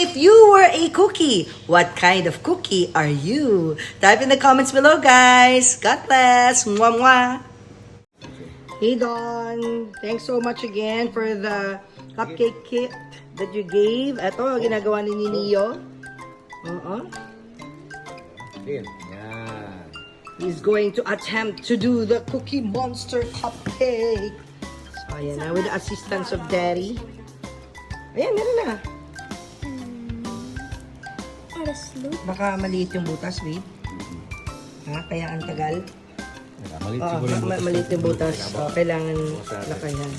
If you were a cookie, what kind of cookie are you? Type in the comments below, guys. God bless. Mwah, mwah. Hey, Don. Thanks so much again for the cupcake kit that you gave. Ito, ginagawa ni Neo. Yan. He's going to attempt to do the Cookie Monster cupcake. So, ayan na, with the assistance of Daddy. Ayan, meron na. Baka maliit yung butas, babe. Ha? Kaya ang tagal. Maliit yung butas. So, kailangan lakayan.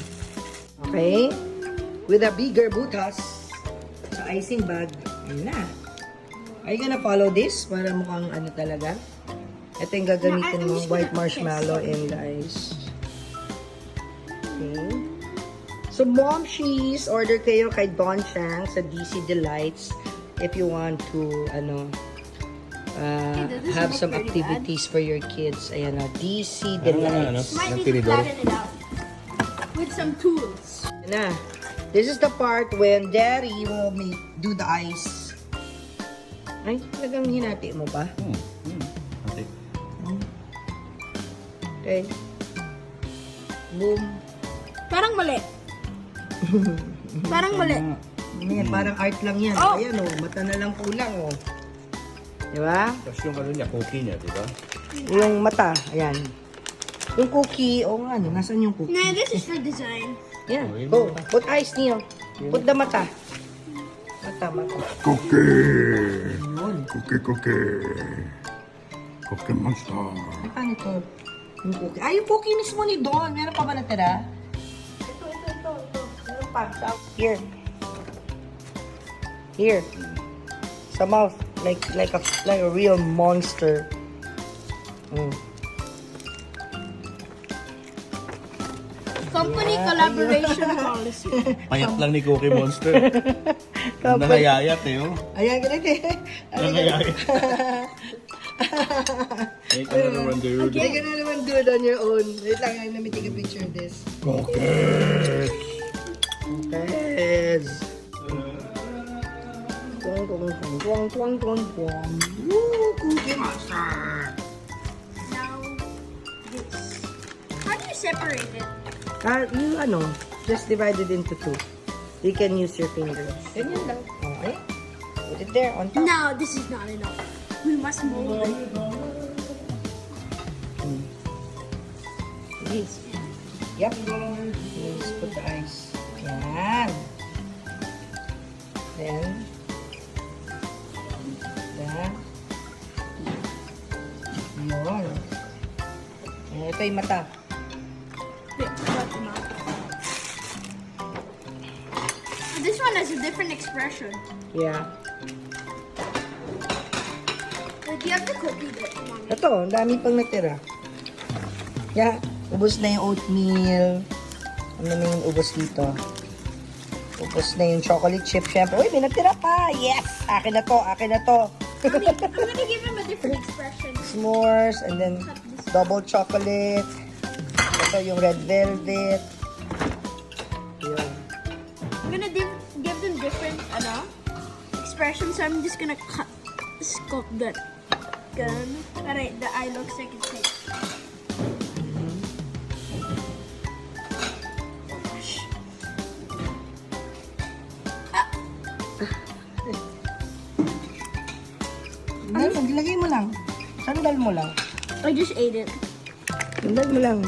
Okay? With a bigger butas sa icing bag. Ayun na. Are you gonna follow this? Para mukhang ano talaga? Ito yung gagamitin mo. White marshmallow and the ice. Okay. So, Mom Cheese, order kayo kay Don Chang sa DC Delights if you want to, have some activities for your kids. Ayan o, DC Delights. Might need to flatten it out with some tools. Na. This is the part when Daddy will do the ice. Ay, talagang hinati mo ba? Okay. Boom. Parang mali. Parang mali. Parang art lang yan. Oh. Ayan o, mata na lang kulang o. Diba? Tapos yung ano niya, cookie niya, diba? Yung mata, ayan. Yung cookie, nga, nasan yung cookie? Nah, this is for design. Yan. Go. Put eyes niyo. Put the mata. Mata. Cookie! Yun. Cookie. Cookie Monster. Ay, paano ito? Yung cookie. Yung cookie mismo ni Don. Meron pa ba natira? Ito. Meron pa. Here. Here. Sa mouth. Like a real monster. Company collaboration policy. Payat lang ni Cookie Monster. Nangayayat oh. Ayan, ganito eh. Nangayayat. Make another one, dude. You can naman do it on your own. Wait lang, let me take a picture of this. Cookies! Yes. Twang. Woo, Cookie Monster. Now, this. How do you separate it? You just divide it into two. You can use your fingers. Ganyan lang. Okay. Put it there on top. No, this is not enough. We must mold it. This. Yep. Please put the ice. Yan. Then, yun. Ito yung mata. This one has a different expression. Yeah. Like, you have the cookie bit, Mommy. Ito, ang dami pang natira. Yeah. Ubus na yung oatmeal. Ano na yung ubus dito? Ubus na yung chocolate chip. Siyempre, uy, may natira pa. Yes! Akin na to. Mommy, I'm gonna give him a different expression. S'mores, and then double chocolate. Ito yung red velvet. Yun. I'm gonna give them different, expressions. So I'm just gonna sculpt that gun. Alright, the eye looks like it's like. Maglagay mo lang. Sandal mo lang. I just ate it. Sandal mo lang.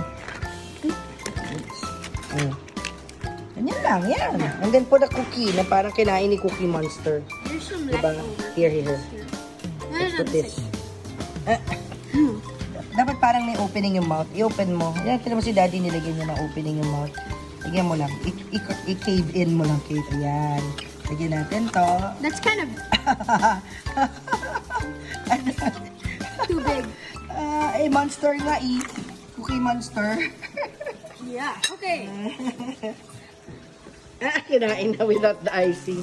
Ganyan lang, yan. And then put a cookie na parang kinain ni Cookie Monster. There's some Diba? leftover. Here. No, Let's put this this. Dapat parang may opening yung mouth. I-open mo. Yan, kaya mo si Daddy nilagyan niya ng opening yung mouth. Lagyan mo lang. I-cave in mo lang, Kate. Ayan. Lagyan natin to. That's kind of too big. Monster nga Cookie Monster. Yeah. Okay. Kinain na without the icing.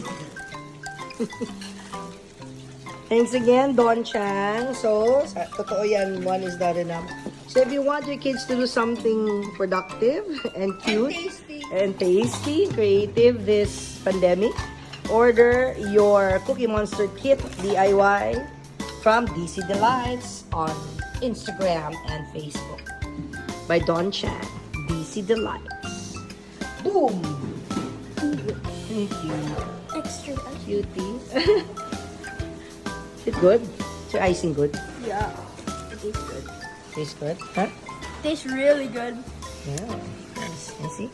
Thanks again, Don Chang. So, totoo yan, one is not enough. So, if you want your kids to do something productive and cute tasty. and tasty, creative this pandemic, Order your Cookie Monster Kit DIY from DC Delights on Instagram and Facebook by Don Chan. DC Delights. Boom! Thank you. Extra. Cutie. Is it good? Is your icing good? Yeah. It tastes good. Tastes good? Huh? Tastes really good. Yeah. Nice. You see?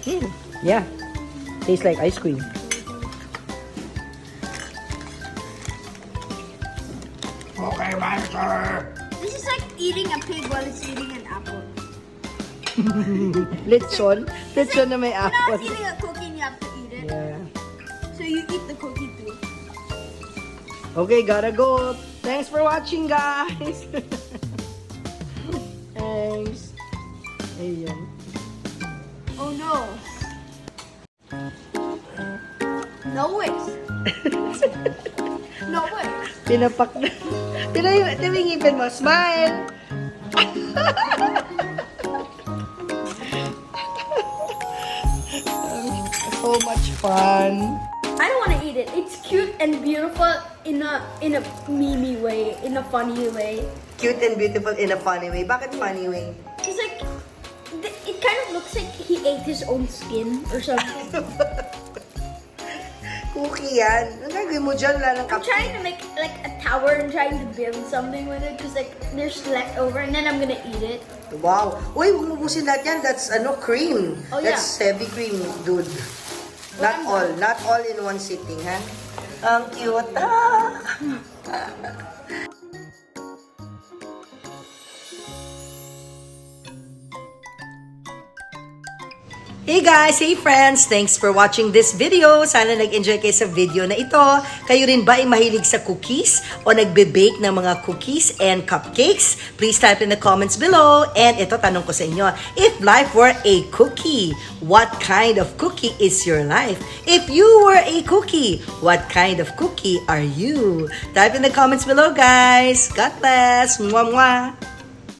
Mm. Yeah. Tastes like ice cream. Okay, Monster. This is like eating a pig while it's eating an apple. Lechon. Lechon na may You know, apple. it's eating a cookie and you have to eat it. Yeah. So you eat the cookie too. Okay, gotta go. Thanks for watching, guys. Thanks. Ayan. Oh no. No way. No way. Pinapak na. Tinangipin mo. Smile! So much fun. I don't want to eat it. It's cute and beautiful in a meme way, in a funny way. Cute and beautiful in a funny way. Bakit funny way? It's like it kind of looks like he ate his own skin or something. Cookie yan. Ang gagawin mo dyan? Wala ng I'm trying to make like a tower and trying to build something with it because like there's leftover and then I'm gonna eat it. Wow. Uy, huwag mo busin lahat yan. That's cream. Oh, yeah. That's heavy cream, dude. Not all. Not all in one sitting, ha? Ang cute. Hey guys! Hey friends! Thanks for watching this video. Sana nag-enjoy kayo sa video na ito. Kayo rin ba ay mahilig sa cookies o nagbe-bake ng mga cookies and cupcakes? Please type in the comments below. And ito, tanong ko sa inyo. If life were a cookie, what kind of cookie is your life? If you were a cookie, what kind of cookie are you? Type in the comments below, guys. God bless! Mwah, mwah!